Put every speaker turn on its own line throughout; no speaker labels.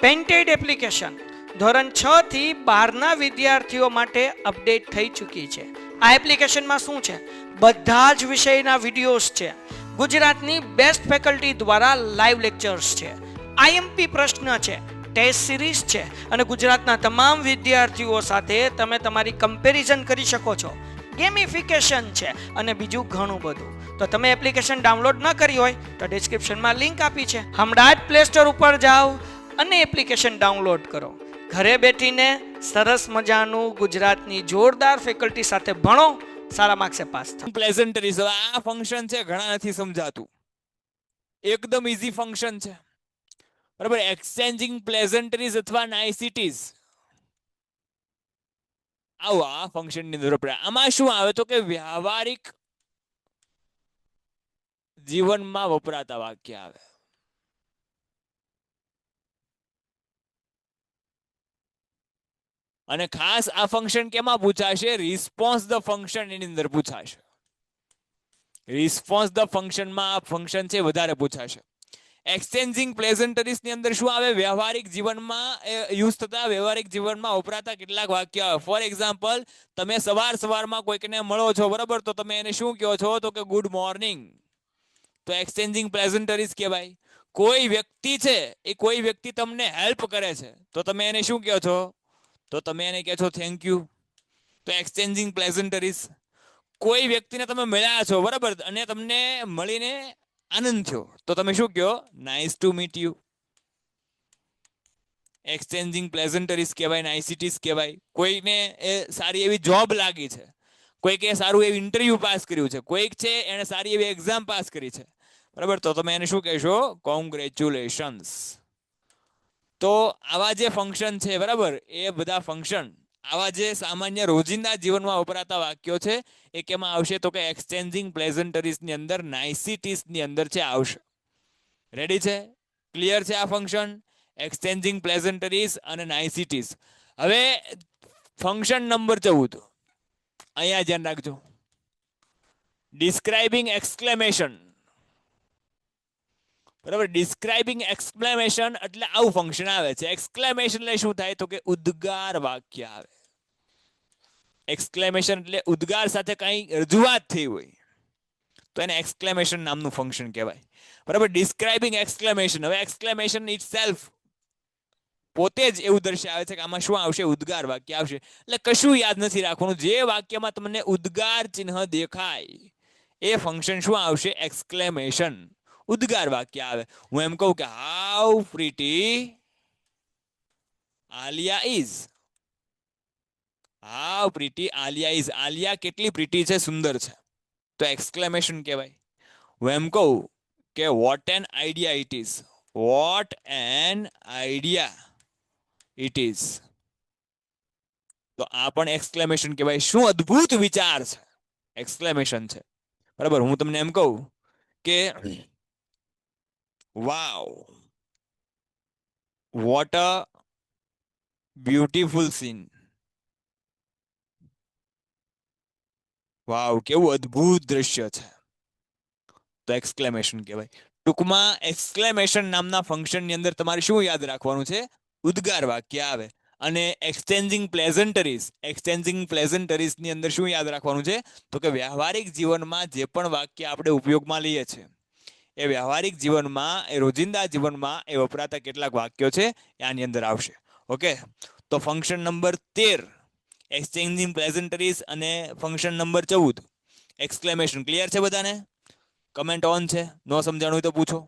Painted application ધોરણ 6 થી 12ના વિદ્યાર્થીઓ માટે અપડેટ થઈ ચૂકી છે. આ એપ્લિકેશનમાં શું છે? બધા જ વિષયના વિડીયોઝ છે. ગુજરાતની બેસ્ટ ફેકલ્ટી દ્વારા લાઈવ લેક્ચર્સ છે. આઈએમપી પ્રશ્ન છે, ટેસ્ટ સિરીઝ છે અને ગુજરાતના તમામ વિદ્યાર્થીઓ સાથે તમે તમારી કમ્પેરિઝન કરી શકો છો. ગેમિફિકેશન છે અને બીજું ઘણું બધું. તો તમે એપ્લિકેશન ડાઉનલોડ ન કરી હોય તો ડિસ્ક્રિપ્શનમાં લિંક આપી છે. હમણાં જ પ્લે સ્ટોર ઉપર જાઓ અને એપ્લિકેશન ડાઉનલોડ કરો. ઘરે બેઠીને સરસ મજાનું ગુજરાતની જોરદાર ફેકલ્ટી સાથે ભણો, સારા માર્ક્સે પાસ થાઓ.
પ્લેઝન્ટરીઝ, આ ફંક્શન છે ઘણા નથી સમજાતું, એકદમ ઈઝી ફંક્શન છે બરાબર. એક્સચેન્જિંગ પ્લેઝન્ટરીઝ અથવા નાઇસિટીઝ, આવો આ ફંક્શન ની અંદર આપણે આમાં શું આવે તો કે વ્યવહારિક જીવનમાં વપરાતા વાક્ય આવે. અને ખાસ આ ફંક્શન કેમાં પૂછાશે? રિસ્પોન્સ ધ ફંક્શન એની અંદર પૂછાશે. રિસ્પોન્સ ધ ફંક્શનમાં આ ફંક્શન છે વધારે પૂછાશે. એક્સચેન્જિંગ પ્લેઝન્ટરીઝ ની અંદર શું આવે? વ્યવહારિક જીવનમાં યુઝ થતા વ્યવહારિક જીવનમાં વપરાતા કેટલાક વાક્ય આવે. ફોર એક્ઝામ્પલ, તમે સવારમાં કોઈકને મળો છો બરાબર, તો તમે એને શું કહો છો? તો કે ગુડ મોર્નિંગ. તો એક્સચેન્જિંગ પ્લેઝન્ટરીઝ કહેવાય. કોઈ વ્યક્તિ છે, એ કોઈ વ્યક્તિ તમને હેલ્પ કરે છે તો તમે એને શું કહો છો? તો તમે એને કહો છો થેન્ક યુ. તો એક્સચેન્જિંગ પ્લેઝન્ટરીઝ. કોઈ વ્યક્તિને તમે મળ્યા છો બરાબર, અને તમને મળીને આનંદ થયો તો તમે શું કહો? Nice to meet you. Exchanging pleasantries કહેવાય, નાઇસિટીઝ કહેવાય. કોઈને એ સારી એવી જોબ લાગી છે, કોઈકે સારું એવું ઇન્ટરવ્યુ પાસ કર્યું છે, કોઈક છે એને સારી એવી એક્ઝામ પાસ કરી છે બરાબર, તો તમે એને શું કહેશો? કોંગ્રેચ્યુલેશન્સ. તો આવા જે ફંક્શન છે બરાબર, એ બધા ફંક્શન આવા જે સામાન્ય રોજિંદા જીવનમાં વપરાતા વાક્યો છે એ કેમાં આવશે? તો કે એક્સચેન્જિંગ પ્લેઝન્ટરીઝ ની અંદર, નાઇસિટીઝ ની અંદર છે આવશે. રેડી છે? ક્લિયર છે આ ફંક્શન? એક્સચેન્જિંગ પ્લેઝન્ટરીઝ અને નાઇસિટીઝ. હવે ફંક્શન નંબર 14 અહીંયા ધ્યાન રાખજો. ડિસ્ક્રાઇબિંગ એક્સક્લેમેશન બરાબર. ડિસ્ક્રાઇબિંગ એક્સક્લેમેશન એટલે આવું ફંક્શન આવે છે. એક્સક્લેમેશન એટલે શું થાય? તો કે ઉદ્ગાર વાક્ય આવે. એક્સક્લેમેશન એટલે ઉદ્ગાર સાથે કંઈ રજૂઆત થઈ હોય તો એને એક્સક્લેમેશન નામનું ફંક્શન કહેવાય બરાબર. ડિસ્ક્રાઇબિંગ એક્સક્લેમેશન, હવે એક્સક્લેમેશન ઇટસેલ્ફ પોતે જ એવું દર્શાવે છે કે આમાં શું આવશે? ઉદ્ગાર વાક્ય આવશે. એટલે કશું યાદ નથી રાખવાનું, જે વાક્યમાં તમને ઉદ્ગાર ચિહ્ન દેખાય એ ફંક્શન શું આવશે? એક્સક્લેમેશન, ઉદ્ગાર વાક્ય આવે. હું એમ કહું કે how pretty Alia is. How pretty Alia is. Alia કેટલી પ્રીટી છે, સુંદર છે, તો એક્સક્લેમેશન કહેવાય. હું એમ કહું કે what an idea it is. What an idea it is, તો આ પણ એક્સક્લેમેશન કહેવાય. શું અદ્ભુત વિચાર છે, એક્સક્લેમેશન છે બરાબર. હું તમને એમ કહું કે વાવ, વોટ અ બ્યુટીફુલ સીન. વાવ, કેવું અદ્ભુત દ્રશ્ય છે, તો એક્સક્લેમેશન કહેવાય. ટૂંકમાં એક્સક્લેમેશન નામના ફંક્શનની અંદર તમારે શું યાદ રાખવાનું છે? ઉદ્ગાર વાક્ય આવે. અને એક્સચેન્જિંગ પ્લેઝન્ટરીઝ, એક્સચેન્જિંગ પ્લેઝન્ટરીઝ ની અંદર શું યાદ રાખવાનું છે? તો કે વ્યવહારિક જીવનમાં જે પણ વાક્ય આપણે ઉપયોગમાં લઈએ છીએ એ વ્યવહારિક જીવનમાં, એ રોજિંદા જીવનમાં એ વપરાતા કેટલાક વાક્યો છે એ આની અંદર આવશે. ઓકે, તો ફંક્શન નંબર 13 એક્સચેન્જિંગ પ્લેઝન્ટરીઝ અને ફંક્શન નંબર 14 એક્સક્લેમેશન. ક્લિયર છે બધાને? કમેન્ટ ઓન છે, નો સમજાણું હોય તો પૂછો.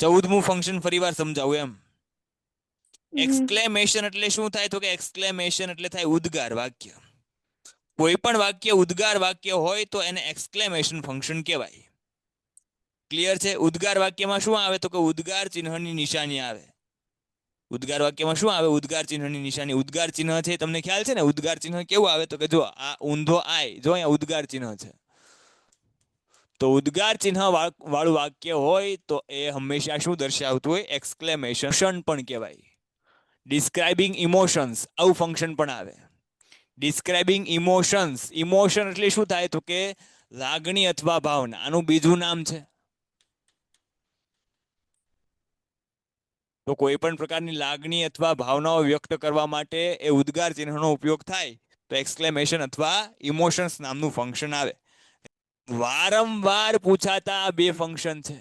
14મું ફંક્શન ફરીવાર સમજાવું એમ. એક્સક્લેમેશન એટલે શું થાય? તો કે એક્સક્લેમેશન એટલે થાય ઉદ્ગાર વાક્ય. કોઈ પણ વાક્ય ઉદ્ગાર વાક્ય હોય તો એને એક્સક્લેમેશન ફંક્શન કહેવાય. ક્લિયર છે? ઉદ્ગાર વાક્યમાં શું આવે? તો કે ઉદ્ગાર ચિહ્નની નિશાની આવે. ઉદ્ગાર વાક્યમાં શું આવે? ઉદ્ગાર ચિહ્નની નિશાની. ઉદ્ગાર ચિહ્ન છે તમને ખ્યાલ છે ને? ઉદ્ગાર ચિહ્ન કેવું આવે? તો કે જો આ ઊંધો આય, જો અહીંયા ઉદ્ગાર ચિહ્ન છે, તો ઉદ્ગાર ચિહ્ન વાળું વાક્ય હોય તો એ હંમેશા શું દર્શાવતું હોય? એક્સક્લેમેશન પણ કહેવાય. ડિસ્ક્રાઇબિંગ ઇમોશન્સ, આવું ફંક્શન પણ આવે. ડિસ્ક્રાઇબિંગ ઇમોશન્સ, ઇમોશન એટલે શું થાય? તો કે લાગણી અથવા ભાવના, આનું બીજું નામ છે તો કોઈ પણ પ્રકારની લાગણી અથવા ભાવનાઓ વ્યક્ત કરવા માટે એ ઉદ્ગાર ચિહ્નનો ઉપયોગ થાય તો એક્સક્લેમેશન અથવા ઇમોશન્સ નામનું ફંક્શન આવે. વારંવાર પૂછાતા આ બે ફંક્શન છે,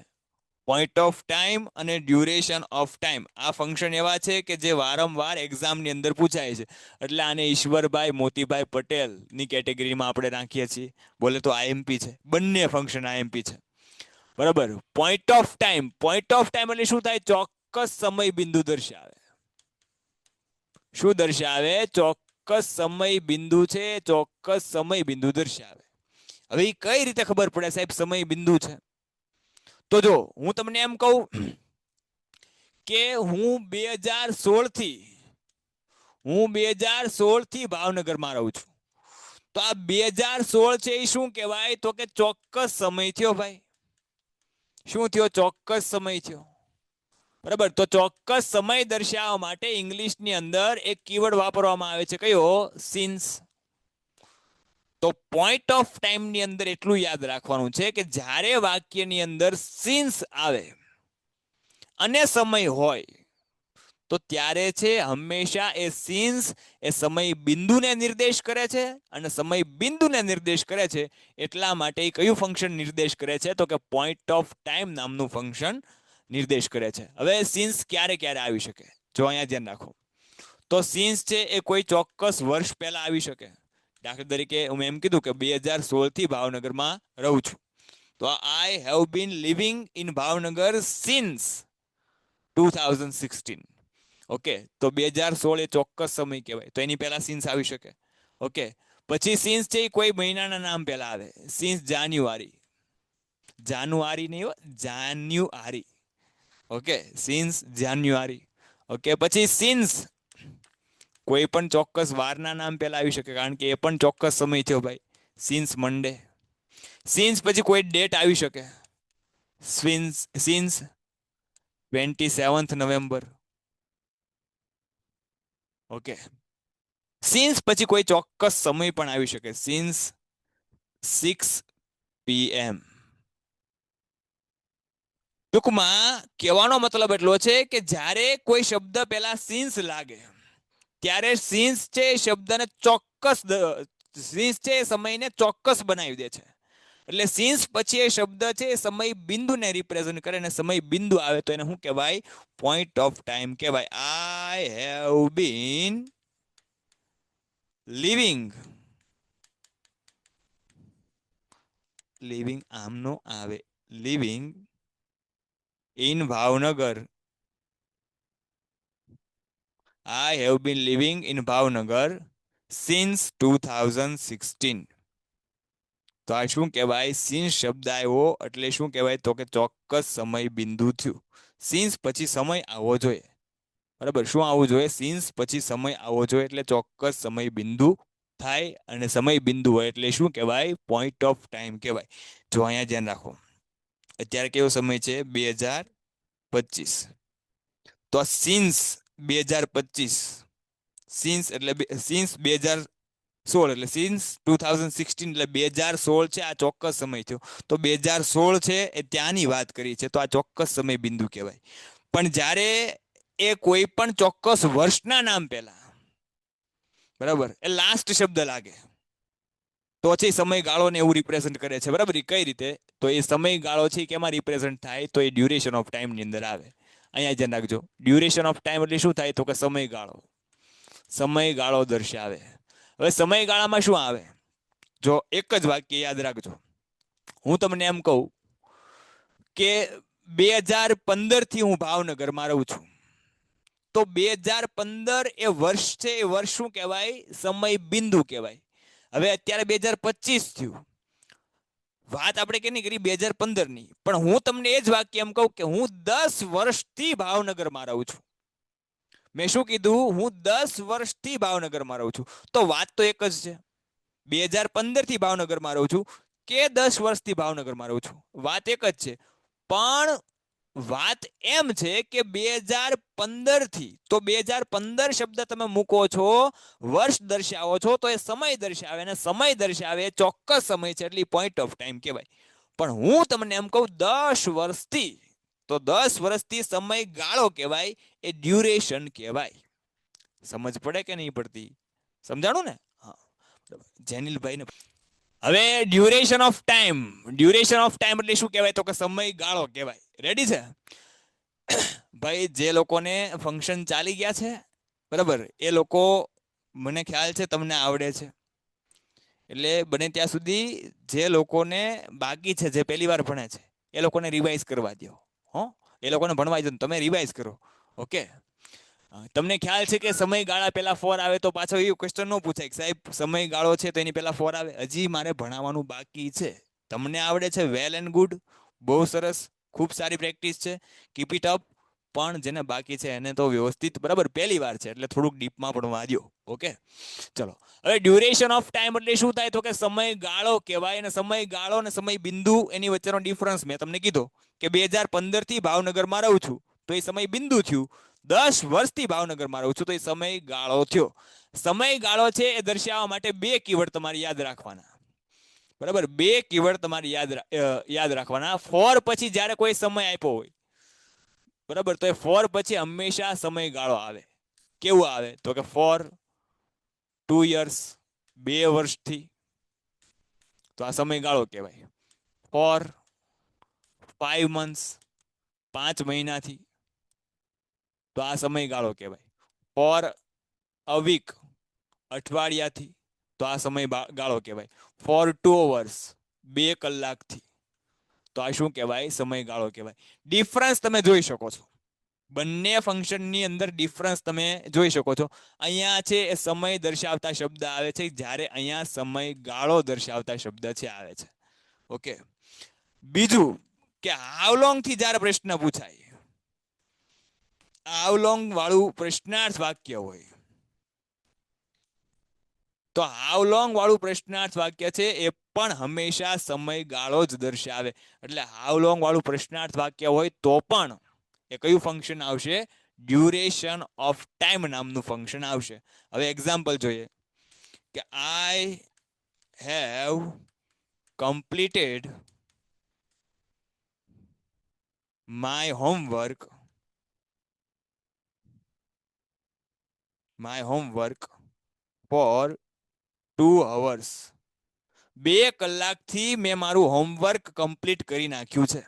પોઈન્ટ ઓફ ટાઈમ અને ડ્યુરેશન ઓફ ટાઈમ. આ ફંક્શન એવા છે કે જે વારંવાર એક્ઝામની અંદર પૂછાય છે, એટલે આને ઈશ્વરભાઈ મોતીભાઈ પટેલની કેટેગરીમાં આપણે રાખીએ છીએ. બોલે તો આઈએમપી છે, બંને ફંક્શન આઈએમપી છે. બરાબર. Point of time, point of time એટલે શું થાય? ચોક્કસ સમય બિંદુ દર્શાવે. શું દર્શાવે? ચોક્કસ સમય બિંદુ છે, ચોક્કસ સમય બિંદુ દર્શાવે. હવે કઈ રીતે ખબર પડે સાહેબ સમય બિંદુ છે? તો જો હું તમને એમ કહું કે હું 2016 થી ભાવનગરમાં રહું છું, તો આ 2016 છે એ શું કહેવાય? તો કે ચોક્કસ સમય થયો ભાઈ. શું થયો? ચોક્કસ સમય થયો. બરાબર. તો ચોક્કસ સમય દર્શાવવા માટે ઇંગ્લિશની અંદર એક કીવર્ડ વાપરવામાં આવે છે, કયો? સિન્સ. તો પોઈન્ટ ઓફ ટાઈમ ની અંદર એટલું યાદ રાખવાનું છે કે જ્યારે વાક્યની અંદર સિન્સ આવે અને સમય હોય તો ત્યારે છે હંમેશા એ સિન્સ એ સમય બિંદુને નિર્દેશ કરે છે, અને સમય બિંદુને નિર્દેશ કરે છે એટલા માટે એ કયું ફંક્શન નિર્દેશ કરે છે? તો કે પોઈન્ટ ઓફ ટાઈમ નામનું ફંક્શન નિર્દેશ કરે છે. હવે સિન્સ ક્યારે ક્યારે આવી શકે? જો અહીંયા ધ્યાન રાખો. તો સિન્સ છે એ કોઈ ચોક્કસ વર્ષ પહેલા આવી શકે. દાખલા તરીકે હું એમ કીધું કે 2016 થી ભાવનગરમાં રહું છું, તો I have been living in Bhavnagar since 2016. Okay, તો 2016 એ ચોક્કસ સમય કહેવાય, તો એની પહેલા સિન્સ આવી શકે. ઓકે, પછી સિન્સ છે એ કોઈ મહિનાના નામ પહેલા આવે. સિન્સ જાન્યુઆરી, જાન્યુઆરી નહીં હો, જાન્યુઆરી. ઓકે, સિન્સ જાન્યુઆરી. ઓકે, પછી સિન્સ કોઈ પણ ચોક્કસ વારના નામ પહેલા આવી શકે, કારણ કે એ પણ ચોક્કસ સમય થયો ભાઈ. સિન્સ મંડે. સિન્સ પછી કોઈ ડેટ આવી શકે. Since 27th November. Okay, since પછી કોઈ ચોક્કસ સમય પણ આવી શકે. Since 6 PM. ટૂંકમાં કહેવાનો મતલબ એટલો છે કે જ્યારે કોઈ શબ્દ પહેલા સિન્સ લાગે ત્યારે સિન્સ છે એ શબ્દને ચોક્કસ, સિન્સ છે એ સમયને ચોક્કસ બનાવી દે છે. એટલે સિન્સ પછી એ શબ્દ છે એ સમય બિંદુને રિપ્રેઝન્ટ કરે, અને સમય બિંદુ આવે તો એને શું કહેવાય? પોઈન્ટ ઓફ ટાઈમ કહેવાય. આઈ હેવ બીન લિવિંગ આમ નો આવે, living in Bhavnagar. I have been living in Bhavnagar since 2016. તો આ શું કહેવાય? સિન્સ શબ્દ આવ્યો એટલે શું કહેવાય? તો કે ચોક્કસ સમય બિંદુ થયું. સિન્સ પછી સમય આવવો જોઈએ. બરાબર. શું આવવું જોઈએ? સિન્સ પછી સમય આવવો જોઈએ, એટલે ચોક્કસ સમય બિંદુ થાય, અને સમય બિંદુ હોય એટલે શું કહેવાય? પોઈન્ટ ઓફ ટાઈમ કહેવાય. જો અહીંયા ધ્યાન રાખો, અત્યારે કેવો સમય છે? 2025. તો આ સિન્સ 2025, સિન્સ એટલે સિન્સ 2016 એટલે સિન્સ 2016 એટલે 2016 છે આ ચોક્કસ સમય થયો. તો 2016 છે એ ત્યાંની વાત કરી છે, તો આ ચોક્કસ સમય બિંદુ કહેવાય. પણ જ્યારે એ કોઈ પણ ચોક્કસ વર્ષના નામ પહેલા, બરાબર, એ લાસ્ટ શબ્દ લાગે તો છે સમયગાળોને એવું રિપ્રેઝન્ટ કરે છે. બરાબર. કઈ રીતે? તો એ સમયગાળો છે કેમાં રિપ્રેઝન્ટ થાય? તો એ ડ્યુરેશન ઓફ ટાઈમ ની અંદર આવે. અહીંયા ધ્યાન રાખજો, ડ્યુરેશન ઓફ ટાઈમ એટલે શું થાય? તો કે સમયગાળો, સમયગાળો દર્શાવે. હવે સમયગાળામાં શું આવે? જો એક જ વાક્ય યાદ રાખજો. હું તમને એમ કહું કે 2015 થી હું ભાવનગરમાં રહું છું, તો 2015 એ વર્ષ છે, એ વર્ષ શું કહેવાય? સમય બિંદુ કહેવાય. હવે અત્યારે 2025 થયું, વાત આપણે કેની કરી? 2015 ની. પણ હું તમને એ જ વાક્ય એમ કહું કે હું 10 વર્ષથી ભાવનગરમાં રહું છું. મેં શું કીધું? હું 10 વર્ષથી ભાવનગરમાં રહું છું. તો વાત તો એક જ છે. 2015 થી ભાવનગરમાં રહું છું કે 10 વર્ષથી ભાવનગરમાં રહું છું, વાત એક જ છે. પણ વાત એમ છે કે 2015 થી, તો 2015 શબ્દ તમે મૂકો છો, વર્ષ દર્શાવો છો, તો એ સમય દર્શાવે, અને સમય દર્શાવે ચોક્કસ સમય છે, એટલે પોઈન્ટ ઓફ ટાઈમ કહેવાય. પણ હું તમને એમ કહું 10 વર્ષથી, તો 10 વર્ષથી સમયગાળો કહેવાય, એ ડ્યુરેશન કહેવાય. સમજ પડે કે નહીં પડતી? સમજાણું ને? હા, જેનિલભાઈ ને હવે duration of time. Duration of time એટલે શું કહેવાય? તો કે સમયગાળો કહેવાય. રેડી છે ભાઈ? જે લોકોને ફંક્શન ચાલી ગયા છે બરાબર, એ લોકો, મને ખ્યાલ છે તમને આવડે છે, એટલે બને ત્યાં સુધી જે લોકોને બાકી છે, જે પહેલી વાર ભણે છે, એ લોકોને રિવાઇઝ કરવા દો. હો, એ લોકોને ભણવા દો, તમે રિવાઇઝ કરો. ઓકે, તમને ખ્યાલ છે કે સમયગાળા પહેલા ફોર આવે તો પાછો એવું ક્વેશ્ચન ન પૂછાય કે સાહેબ સમયગાળો છે તો એની પહેલા ફોર આવે? હજી મારે ભણાવવાનું બાકી છે. તમને આવડે છે, વેલ એન્ડ ગુડ, બહુ સરસ, ખૂબ સારી પ્રેક્ટિસ છે, કીપ ઇટ અપ. પણ જેને બાકી છે એને તો વ્યવસ્થિત, બરાબર, પહેલી વાર છે એટલે થોડુંક ડીપમાં ભણવા દો. ઓકે, ચલો. હવે ડ્યુરેશન ઓફ ટાઈમ એટલે શું થાય? તો કે સમયગાળો કહેવાય. અને સમયગાળો અને સમય બિંદુ એની વચ્ચેનો ડિફરન્સ મેં તમને કીધો કે 2015 થી ભાવનગરમાં રહું છું તો એ સમય બિંદુ થયું. 10 વર્ષથી ભાવનગરમાં રહું છું તો એ સમયગાળો થયો. સમયગાળો છે એ દર્શાવવા માટે બે કીવર્ડ તમારે યાદ રાખવાના. બરાબર, બે કીવર્ડ તમારે યાદ રાખવાના. ફોર પછી જ્યારે કોઈ સમય આપ્યો હોય, બરાબર, તો એ ફોર પછી હંમેશા સમયગાળો આવે. કેવું આવે? તો કે ફોર 2 years, 2 વર્ષથી, તો આ સમયગાળો કહેવાય. ફોર 5 months, 5 મહિનાથી, તો આ સમયગાળો કહેવાય. ફોર અ વીક, અઠવાડિયાથી, તો આ સમયગાળો કહેવાય. ફોર 2 hours, 2 કલાકથી, તો આ શું કહેવાય? સમયગાળો કહેવાય. ડિફરન્સ તમે જોઈ શકો છો, બંને ફંક્શનની અંદર ડિફરન્સ તમે જોઈ શકો છો. અહીંયા છે એ સમય દર્શાવતા શબ્દ આવે છે, જ્યારે અહીંયા સમયગાળો દર્શાવતા શબ્દ છે આવે છે. ઓકે, બીજું કે હાઉ લોંગ થી જ્યારે પ્રશ્ન પૂછાય, હાઉ લોંગ વાળું પ્રશ્નાર્થ વાક્ય હોય, તો હાઉ લોંગ વાળું પ્રશ્નાર્થ વાક્ય છે એ પણ હંમેશા સમયગાળો જ દર્શાવે. એટલે હાઉ લોંગ વાળું પ્રશ્નાર્થ વાક્ય હોય તો પણ એ કયું ફંક્શન આવશે? ડ્યુરેશન ઓફ ટાઈમ નામનું ફંક્શન આવશે. હવે એક્ઝામ્પલ જોઈએ કે I have completed my homework for 2 hours. 2 કલાકથી મેં મારું હોમવર્ક કમ્પ્લીટ કરી નાખ્યું છે.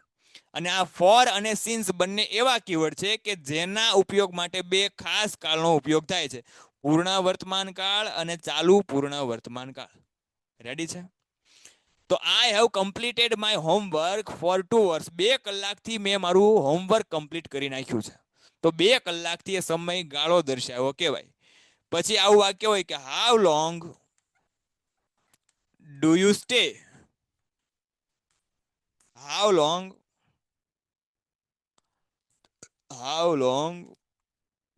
અને આ ફોર અને સિન્સ બંને એવા કીવર્ડ છે કે જેના ઉપયોગ માટે બે ખાસ કાળનો ઉપયોગ થાય છે: પૂર્ણ વર્તમાન કાળ અને ચાલુ પૂર્ણ વર્તમાન કાળ. રેડી છે? તો I have completed my homework for 2 hours. 2 કલાકથી મેં મારું હોમવર્ક કમ્પ્લીટ કરી નાખ્યું છે. તો 2 કલાકથી એ સમયગાળો દર્શાવ્યો કહેવાય. પછી આવું વાક્ય હોય કે how long do you stay? How long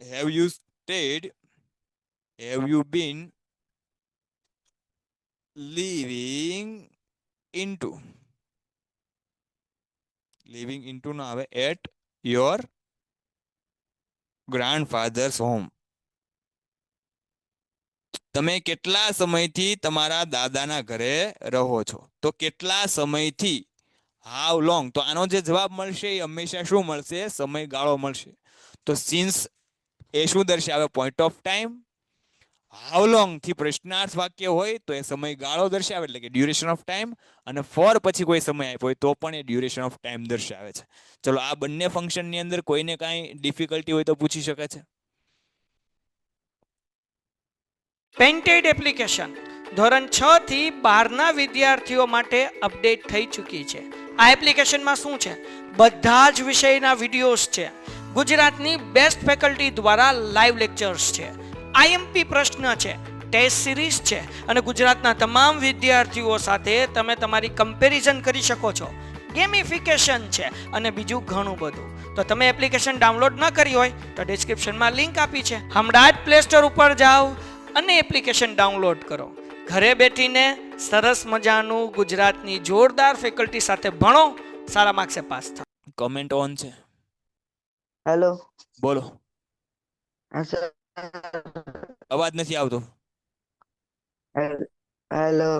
have you stayed? Have you been living into ના આવે, at your grandfather's home? તમે કેટલા સમયથી તમારા દાદાના ઘરે રહો છો? તો કેટલા સમયથી, હાઉ લોંગ. તો આનો જે જવાબ મળશે એ હંમેશા શું મળશે? સમયગાળો મળશે. તો સિન્સ એ શું દર્શાવે? Point of time. How long થી પ્રશ્નાર્થ વાક્ય હોય તો એ સમયગાળો દર્શાવે, એટલે કે ડ્યુરેશન ઓફ ટાઈમ. અને ફોર પછી કોઈ સમય આપ્યો હોય તો પણ એ ડ્યુરેશન ઓફ ટાઈમ દર્શાવે છે. ચલો, આ બંને ફંક્શનની અંદર કોઈને કાંઈ ડિફિકલ્ટી હોય તો પૂછી શકે છે.
પેન્ટેડ એપ્લિકેશન ધોરણ 6 થી 12ના વિદ્યાર્થીઓ માટે અપડેટ થઈ ચૂકી છે. આ એપ્લિકેશનમાં શું છે? બધા જ વિષયના વિડીયોઝ છે. ગુજરાતની બેસ્ટ ફેકલ્ટી દ્વારા લાઈવ લેક્ચર્સ છે. આઈએમપી પ્રશ્ન છે, ટેસ્ટ સિરીઝ છે અને ગુજરાતના તમામ વિદ્યાર્થીઓ સાથે તમે તમારી કમ્પેરિઝન કરી શકો છો. ગેમિફિકેશન છે અને બીજું ઘણું બધું. તો તમે એપ્લિકેશન ડાઉનલોડ ન કરી હોય તો ડિસ્ક્રિપ્શનમાં લિંક આપી છે. હમણાં જ પ્લે સ્ટોર ઉપર જાઓ અને એપ્લિકેશન ડાઉનલોડ કરો. ઘરે બેઠીને સરસ મજાનું ગુજરાતની જોરદાર ફેકલ્ટી સાથે ભણો, સારા માર્ક્સે પાસ થાઓ.
કમેન્ટ ઓન છે.
હેલો.
બોલો.
હા સર.
અવાજ નથી આવતો.
હેલો.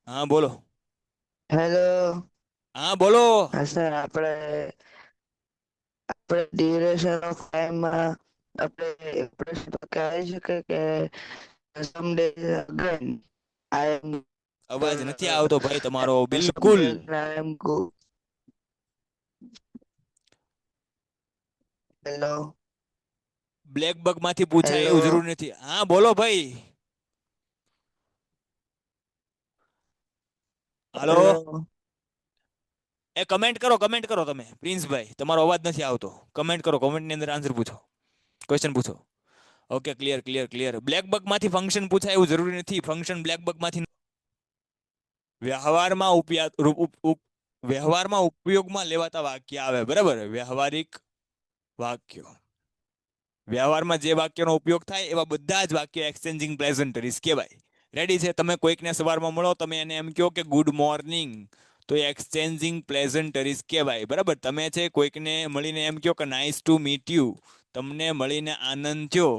હા બોલો.
હેલો.
હા બોલો.
હા સર, આપણે આપણે ડ્યુરેશન ઓફ ટાઈમમાં આપણે પ્રશ્ન તો કહી શકે કે સમ ડેઝ અગેન આઈ એમ
અવાજ નથી આવતો ભાઈ તમારો
સમ
બિલકુલ.
Days I am go. Hello
black bug માંથી પૂછાય
હેલો
એવું જરૂર નથી. હા બોલો ભાઈ. હાલો.
હેલો
એ કમેન્ટ કરો તમે પ્રિન્સભાઈ, તમારો અવાજ નથી આવતો. કમેન્ટ કરો, કોમેન્ટ ની અંદર આન્સર પૂછો, ક્વેશ્ચન પૂછો. Okay, clear. બ્લેક બગ માંથી ફંક્શન પૂછાય એવું જરૂરી નથી. ફંક્શન બ્લેક બગ માંથી વ્યવહારમાં ઉપયોગમાં લેવાતા વાક્ય આવે, બરાબર. વ્યવહારિક વાક્યો, વ્યવહારમાં જે વાક્યનો ઉપયોગ થાય એવા બધા જ વાક્ય એક્સચેન્જિંગ પ્રેઝન્ટરીઝ કહેવાય. રેડી છે? તમે કોઈકને સવારમાં મળો, તમે એને એમ કહો કે ગુડ મોર્નિંગ, તો એક્સચેન્જિંગ પ્રેઝન્ટરીઝ કહેવાય, બરાબર. તમે છે કોઈકને મળીને એમ કહો કે નાઇસ ટુ મીટ યુ, તમને મળીને આનંદ થયો,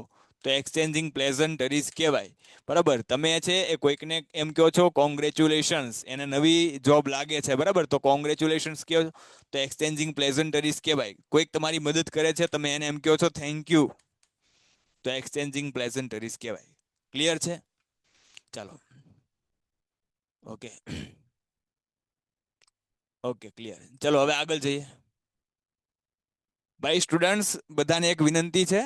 તો એક્સચેન્જિંગ પ્રેઝન્ટરીઝ કહેવાય, બરાબર. તમે છે એ કોઈકને એમ કહો છો કોંગ્રેચ્યુલેશન્સ, એને નવી જોબ લાગે છે, બરાબર, તો કોંગ્રેચ્યુલેશન્સ કહો, તો એક્સચેન્જિંગ પ્રેઝન્ટરીઝ કહેવાય. કોઈક તમારી મદદ કરે છે, તમે એને એમ કહો છો થેન્ક યુ, તો એક્સચેન્જિંગ પ્રેઝન્ટરીઝ કહેવાય. ક્લિયર છે? ચાલો, ઓકે ક્લિયર. ચલો હવે આગળ જઈએ. ભાઈ સ્ટુડન્ટ્સ, બધાને એક વિનંતી છે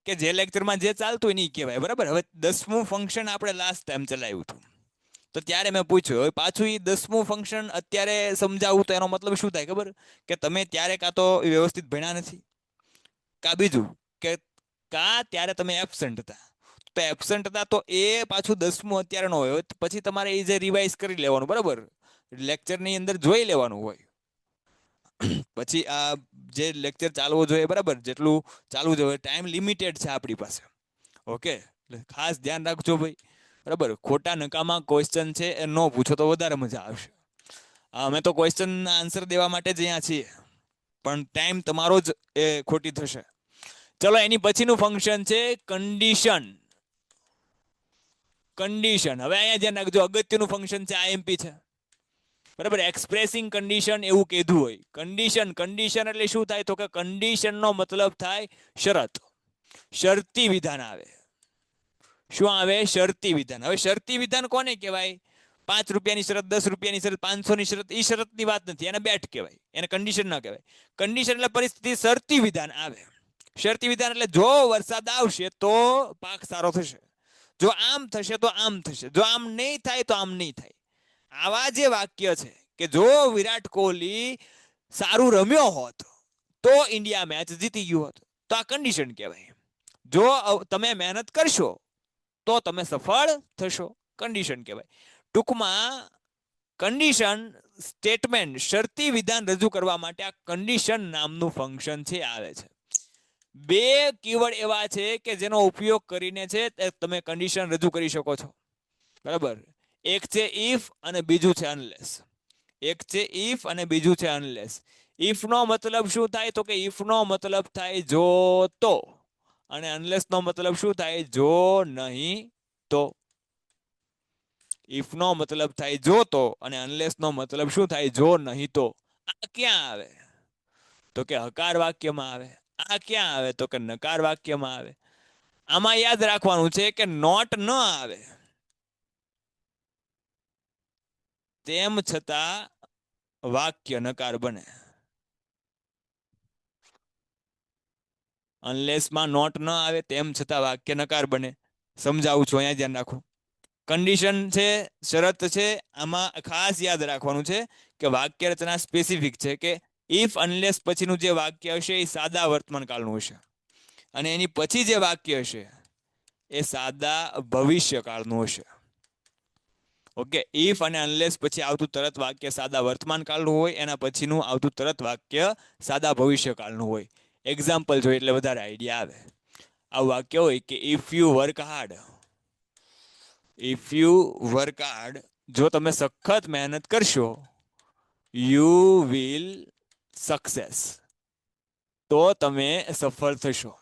કે જે લેક્ચરમાં જે ચાલતું હોય નહીં કહેવાય, બરાબર. હવે 10મું ફંક્શન આપણે લાસ્ટ ટાઈમ ચલાવ્યું હતું, તો ત્યારે મેં પૂછ્યું, હવે પાછું એ 10મું ફંક્શન અત્યારે સમજાવું તો એનો મતલબ શું થાય ખબર? કે તમે ત્યારે કાં તો વ્યવસ્થિત ભણ્યા નથી, કાં બીજું કે ત્યારે તમે એબસન્ટ હતા. તો એબસન્ટ હતા તો એ પાછું 10મું અત્યારે નો હોય, પછી તમારે એ જે રિવાઇઝ કરી લેવાનું, બરાબર, લેક્ચરની અંદર જોઈ લેવાનું હોય. પછી આ જે લેક્ચર ચાલવો જોઈએ, બરાબર, જેટલું ચાલવું જોઈએ, ટાઈમ લિમિટેડ છે આપણી પાસે. ઓકે, એટલે ખાસ ધ્યાન રાખજો ભાઈ, બરાબર. ખોટા નકામા ક્વેશ્ચન છે એ ન પૂછો તો વધારે મજા આવશે. અમે તો ક્વેશ્ચનના આન્સર દેવા માટે જ અહીંયા છીએ, પણ ટાઈમ તમારો જ એ ખોટી થશે. ચલો, એની પછીનું ફંક્શન છે કન્ડિશન. હવે અહીંયા ધ્યાન રાખજો, અગત્યનું ફંક્શન છે આઈએમપી છે, બરાબર. એક્સપ્રેસિંગ કન્ડિશન એવું કીધું હોય. કન્ડિશન એટલે શું થાય? તો કે કન્ડિશનનો મતલબ થાય શરત, શરતી વિધાન આવે. શું આવે? શરતી વિધાન. હવે શરતી વિધાન કોને કહેવાય? 5 રૂપિયાની શરત, 10 રૂપિયાની શરત, 500ની શરત, એ શરતની વાત નથી, એને બેટ કહેવાય, એને કન્ડિશન ના કહેવાય. કન્ડિશન એટલે પરિસ્થિતિ, શરતી વિધાન આવે. શરતી વિધાન એટલે જો વરસાદ આવશે તો પાક સારો થશે, જો આમ થશે તો આમ થશે, જો આમ નહીં થાય તો આમ નહીં થાય. આવા જે વાક્ય છે કે જો વિરાટ કોહલી સારું રમ્યો હોત તો ઇન્ડિયા મેચ જીતી ગયું હોત, તો આ કન્ડિશન કહેવાય. જો તમે મહેનત કરશો તો તમે સફળ થશો, કન્ડિશન કહેવાય. ટૂંકમાં કન્ડિશન સ્ટેટમેન્ટ, શરતી વિધાન રજૂ કરવા માટે આ કન્ડિશન નામનું ફંક્શન છે આવે છે. બે કીવર્ડ એવા છે કે જેનો ઉપયોગ કરીને છે તમે કન્ડિશન રજૂ કરી શકો છો, બરાબર. એક છે ઇફ અને બીજું છે અનલેસ. એક છે ઇફ અને બીજું છે અનલેસ. ઇફ નો મતલબ શું થાય? તો કે ઇફ નો મતલબ થાય જો તો, અને અનલેસ નો મતલબ શું થાય? જો નહીં તો. ઇફ નો મતલબ થાય જો તો, અને અનલેસ નો મતલબ શું થાય? જો નહીં તો. આ ક્યાં આવે? તો કે હકાર વાક્યમાં આવે. આ ક્યાં આવે? તો કે નકાર વાક્યમાં આવે. આમાં યાદ રાખવાનું છે કે નોટ ન આવે તેમ છતાં વાક્ય નકાર બને. અનલેસમાં નોટ ન આવે તેમ છતાં વાક્ય નકાર બને. સમજાવું છું, અહીંયા ધ્યાન રાખો. કન્ડિશન છે, શરત છે, આમાં ખાસ યાદ રાખવાનું છે કે વાક્ય રચના સ્પેસિફિક છે કે ઇફ અનલેસ પછીનું જે વાક્ય હશે એ સાદા વર્તમાન કાળનું હશે, અને એની પછી જે વાક્ય હશે એ સાદા ભવિષ્યકાળનું હશે. ઓકે, ઇફ અને અનલેસ પછી આવતું તરત વાક્ય સાદા વર્તમાન કાળનું હોય, એના પછીનું આવતું તરત વાક્ય સાદા ભવિષ્યકાળનું હોય. એક્ઝામ્પલ જોઈએ એટલે વધારે આઈડિયા આવે. આવું વાક્ય હોય કે if you work hard, if you work hard, જો તમે સખત મહેનત કરશો, યુ વિલ સક્સેસ, તો તમે સફળ થશો,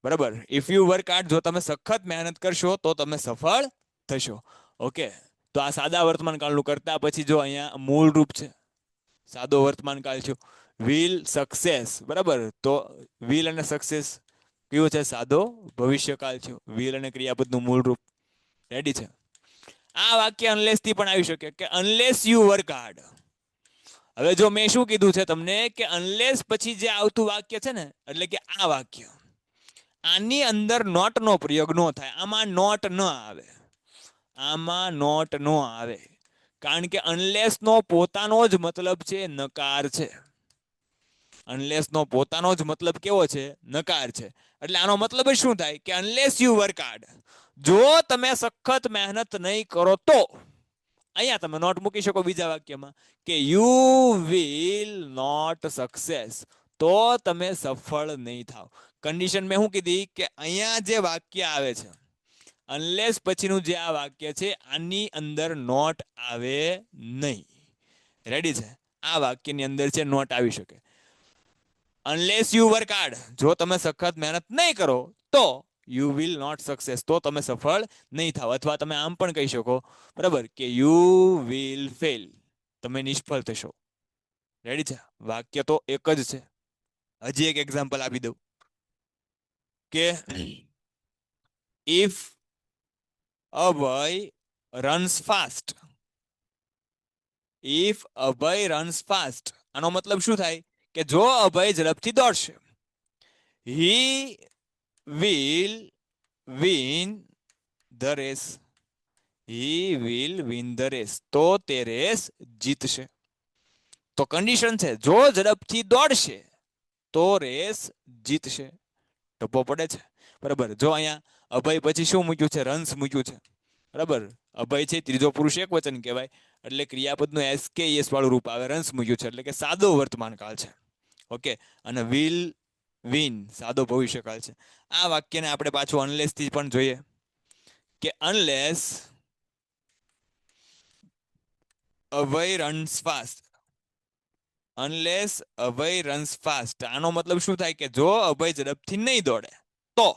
બરાબર. ઇફ યુ વર્ક હાર્ડ, જો તમે સખત મહેનત કરશો તો તમે સફળ થશો. ઓકે, તો આ સાદા વર્તમાન કાળનું કરતા પછી જો અહીંયા મૂળ રૂપ છે, સાદો વર્તમાન કાળ છે. વિલ સક્સેસ, બરાબર. તો વિલ અને સક્સેસ કયું છે? સાદો ભવિષ્યકાળ છે. વિલ અને ક્રિયાપદનું મૂળ રૂપ. રેડી છે? આ વાક્ય અનલેસ થી પણ આવી શકે કે અનલેસ યુ વર્ક હાર્ડ. હવે જો મેં શું કીધું છે તમને કે અનલેસ પછી જે આવતું વાક્ય છે ને, એટલે કે આ વાક્ય, આની અંદર નોટ નો પ્રયોગ ન થાય. આમાં નોટ ન આવે, આમાં નોટ નો આવે, કારણ કે અનલેસ નો પોતાનો જ મતલબ છે નકાર છે. અનલેસ નો પોતાનો જ મતલબ કેવો છે? નકાર છે. એટલે આનો મતલબ જ શું થાય કે અનલેસ યુ વર્ક હાર્ડ, જો તમે સખત મહેનત નહીં કરો તો, અહીંયા તમે નોટ મૂકી શકો બીજા વાક્યમાં કે યુ વિલ નોટ સક્સેસ, તો તમે સફળ નહીં થાવ. કન્ડિશન મેં શું કીધી કે અહીંયા જે વાક્ય આવે છે અનલેસ પછીનું જે આ વાક્ય છે આની અંદર નોટ આવે નહીં. રેડી છે? આ વાક્યની અંદર છે નોટ આવી શકે. અનલેસ યુ વર્ક હાર્ડ, જો તમે સખત મહેનત નહીં કરો તો યુ વિલ નોટ સક્સેસ, તો તમે સફળ નહીં થાવ. અથવા તમે આમ પણ કહી શકો, બરાબર, કે યુ વિલ ફેલ, તમે નિષ્ફળ થશો. રેડી છે? વાક્ય તો એક જ છે. હજી એક એક્ઝામ્પલ આપી દઉં કે if Abhay runs fast, if Abhay runs fast, આનો મતલબ શું થાય કે જો અભય ઝડપથી દોડશે, he will win the race, he will win the race, તો તે રેસ જીતશે. તો કન્ડિશન છે જો ઝડપથી દોડશે તો રેસ જીતશે. ટપ્પો પડે છે? બરાબર. જો અહીંયા અભય પછી શું મૂક્યું છે? રન્સ મૂક્યું છે. બરાબર. અભય છે ત્રીજો પુરુષ એક વચન કહેવાય, એટલે ક્રિયાપદનું એસ કે એસ વાળું રૂપ આવે. રન્સ મૂક્યું છે એટલે કે સાદો વર્તમાન કાળ છે. ઓકે. અને વિલ વિન સાદો ભવિષ્યકાળ છે. આ વાક્યને આપણે પાછું અનલેસ થી પણ જોઈએ કે અનલેસ અભય રન્સ ફાસ્ટ, અનલેસ અભય રન્સ ફાસ્ટ, આનો મતલબ શું થાય કે જો અભય ઝડપથી નહીં દોડે તો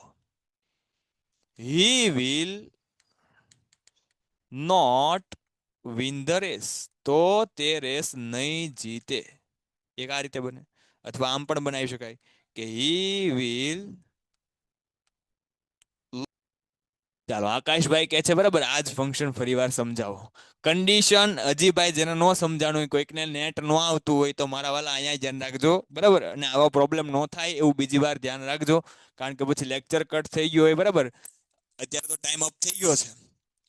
he will not win the race, તો તે રેસ નહીં જીતે. એક આ રીતે બને. અથવા આમ પણ બનાવી શકાય કે હી વિલ, ચાલો આકાશભાઈ કહે છે બરાબર આ જ ફંક્શન ફરીવાર સમજાવો. કન્ડિશન હજી ભાઈ જેને ન સમજાણું હોય, કોઈકને નેટ ન આવતું હોય તો મારા વાલા અહીંયા ધ્યાન રાખજો, બરાબર. અને આવા પ્રોબ્લેમ ન થાય એવું બીજી વાર ધ્યાન રાખજો, કારણ કે પછી લેક્ચર કટ થઈ ગયો હોય, બરાબર. અત્યારે તો ટાઈમ અપ થઈ ગયો છે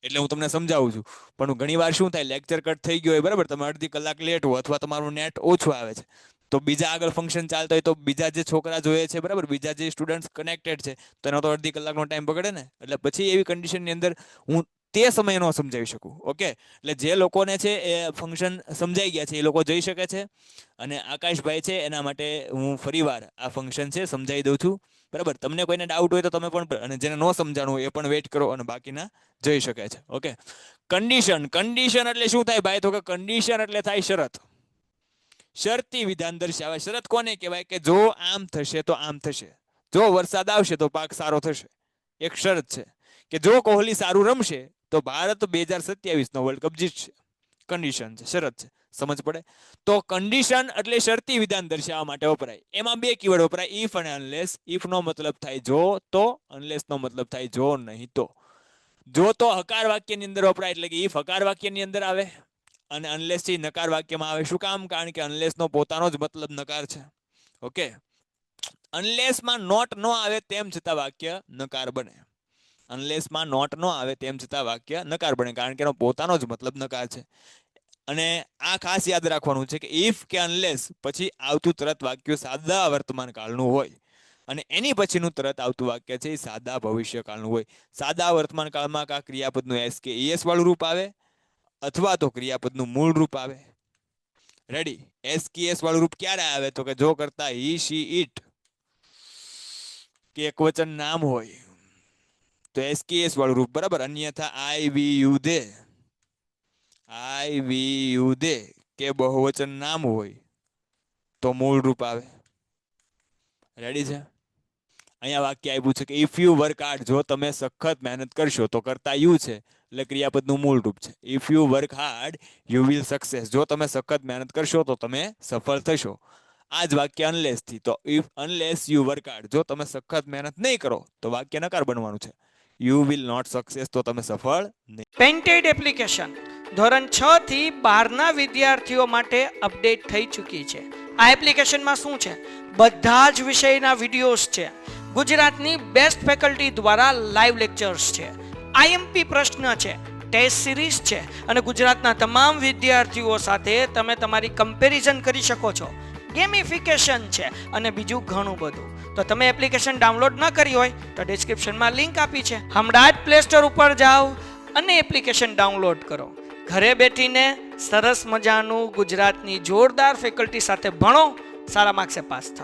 એટલે હું તમને સમજાવું છું, પણ ઘણી વાર શું થાય લેક્ચર કટ થઈ ગયો હોય, બરાબર, તમે અડધી કલાક લેટ હો અથવા તમારું નેટ ઓછું આવે છે, તો બીજા આગળ ફંક્શન ચાલતા હોય તો બીજા જે છોકરા જોઈએ છે, બરાબર, બીજા જે સ્ટુડન્ટ્સ કનેક્ટેડ છે તો એનો તો અડધી કલાકનો ટાઈમ બગડે ને. એટલે પછી એવી કન્ડિશનની અંદર હું તે સમયે ન સમજાવી શકું. ઓકે. એટલે જે લોકોને છે એ ફંક્શન સમજાઈ ગયા છે એ લોકો જઈ શકે છે, અને આકાશભાઈ છે એના માટે હું ફરીવાર આ ફંક્શન છે સમજાવી દઉં છું, બરાબર. તમને કોઈને ડાઉટ હોય તો તમે પણ, અને જેને ન સમજાણું હોય એ પણ વેઇટ કરો, અને બાકીના જઈ શકે છે. ઓકે. કન્ડિશન, કન્ડિશન એટલે શું થાય ભાઈ? તો કે કન્ડિશન એટલે થાય શરત, શરતી વિધાન દર્શાવે. શરત કોને કહેવાય? કે જો આમ થશે તો આમ થશે, જો વરસાદ આવશે તો પાક સારો થશે. એક શરત છે કે જો કોહલી સારું રમશે તો ભારત 2027 નો વર્લ્ડ કપ જીતશે. કન્ડિશન છે, શરત છે. સમજ પડે? તો કન્ડિશન એટલે શરતી વિધાન દર્શાવવા માટે વપરાય. એમાં બે કીવર્ડ વપરાય, ઇફ અને અનલેસ. ઇફ નો મતલબ થાય જો તો, અનલેસ નો મતલબ થાય જો નહીં તો. જો તો હકાર વાક્યની અંદર વપરાય, એટલે કે ઇફ હકાર વાક્યની અંદર આવે, અને અનલેસ થી નકાર વાક્યમાં આવે. શું કામ? કારણ કે અનલેસ નો પોતાનો જ મતલબ નકાર છે. ઓકે. અનલેસ માં નોટ ન આવે તેમ છતાં વાક્ય નકાર બને. અનલેસ માં નોટ ન આવે તેમ છતાં વાક્ય નકાર બને, કારણ કે એનો પોતાનો જ મતલબ નકાર છે. અને આ ખાસ યાદ રાખવાનું છે કે ઇફ કે અનલેસ પછી આવતું તરત વાક્ય સાદા વર્તમાન કાળનું હોય, અને એની પછીનું તરત આવતું વાક્ય છે એ સાદા ભવિષ્યકાળનું હોય. સાદા વર્તમાન કાળમાં કા ક્રિયાપદનું એસ કે એસ વાળું રૂપ આવે, અથવા તો ક્રિયાપદનું મૂળ રૂપ આવે. રેડી? એસ કે એસ વાળું રૂપ ક્યારે આવે? તો કે જો કરતા હી શી ઇટ કે એક વચન નામ હોય તો એસ કે એસ વાળું રૂપ, બરાબર. અન્યથા આઈ વી you they, I V you દે કે બહુવચન નામ હોય તો મૂળ રૂપ આવે. રેડી છે? અહીંયા વાક્ય આપ્યું છે કે ઇફ યુ વર્ક હાર્ડ, જો તમે સખત મહેનત કરશો, તો કરતા યુ છે એટલે ક્રિયાપદનું મૂળ રૂપ છે. If you work hard you will success, જો તમે સખત મહેનત કરશો તો તમે સફળ થશો. આ જ વાક્ય અનલેસ થી. તો if unless you work hard, જો તમે સખત મહેનત નહીં કરો તો વાક્ય નકાર બનવાનું છે. યુ વિલ નોટ સક્સેસ, તો તમે સફળ નહીં.
પેન્ટેડ એપ્લિકેશન ધોરણ 6 થી 12ના વિદ્યાર્થીઓ માટે અપડેટ થઈ ચૂકી છે. આ એપ્લિકેશનમાં શું છે? બધા જ વિષયના વિડીયોઝ છે. ગુજરાતની બેસ્ટ ફેકલ્ટી દ્વારા લાઈવ લેક્ચર્સ છે. આઈએમપી પ્રશ્ન છે, ટેસ્ટ સિરીઝ છે અને ગુજરાતના તમામ વિદ્યાર્થીઓ સાથે તમે તમારી કમ્પેરિઝન કરી શકો છો. ગેમિફિકેશન છે અને બીજું ઘણું બધું. તો તમે એપ્લિકેશન ડાઉનલોડ ન કરી હોય તો ડિસ્ક્રિપ્શનમાં લિંક આપી છે. હમણાં જ પ્લે સ્ટોર ઉપર જાઓ અને એપ્લિકેશન ડાઉનલોડ કરો. ઘરે બેઠીને સરસ મજાનું ગુજરાતની જોરદાર ફેકલ્ટી સાથે ભણો, સારા માર્ક્સે પાસ થાઓ.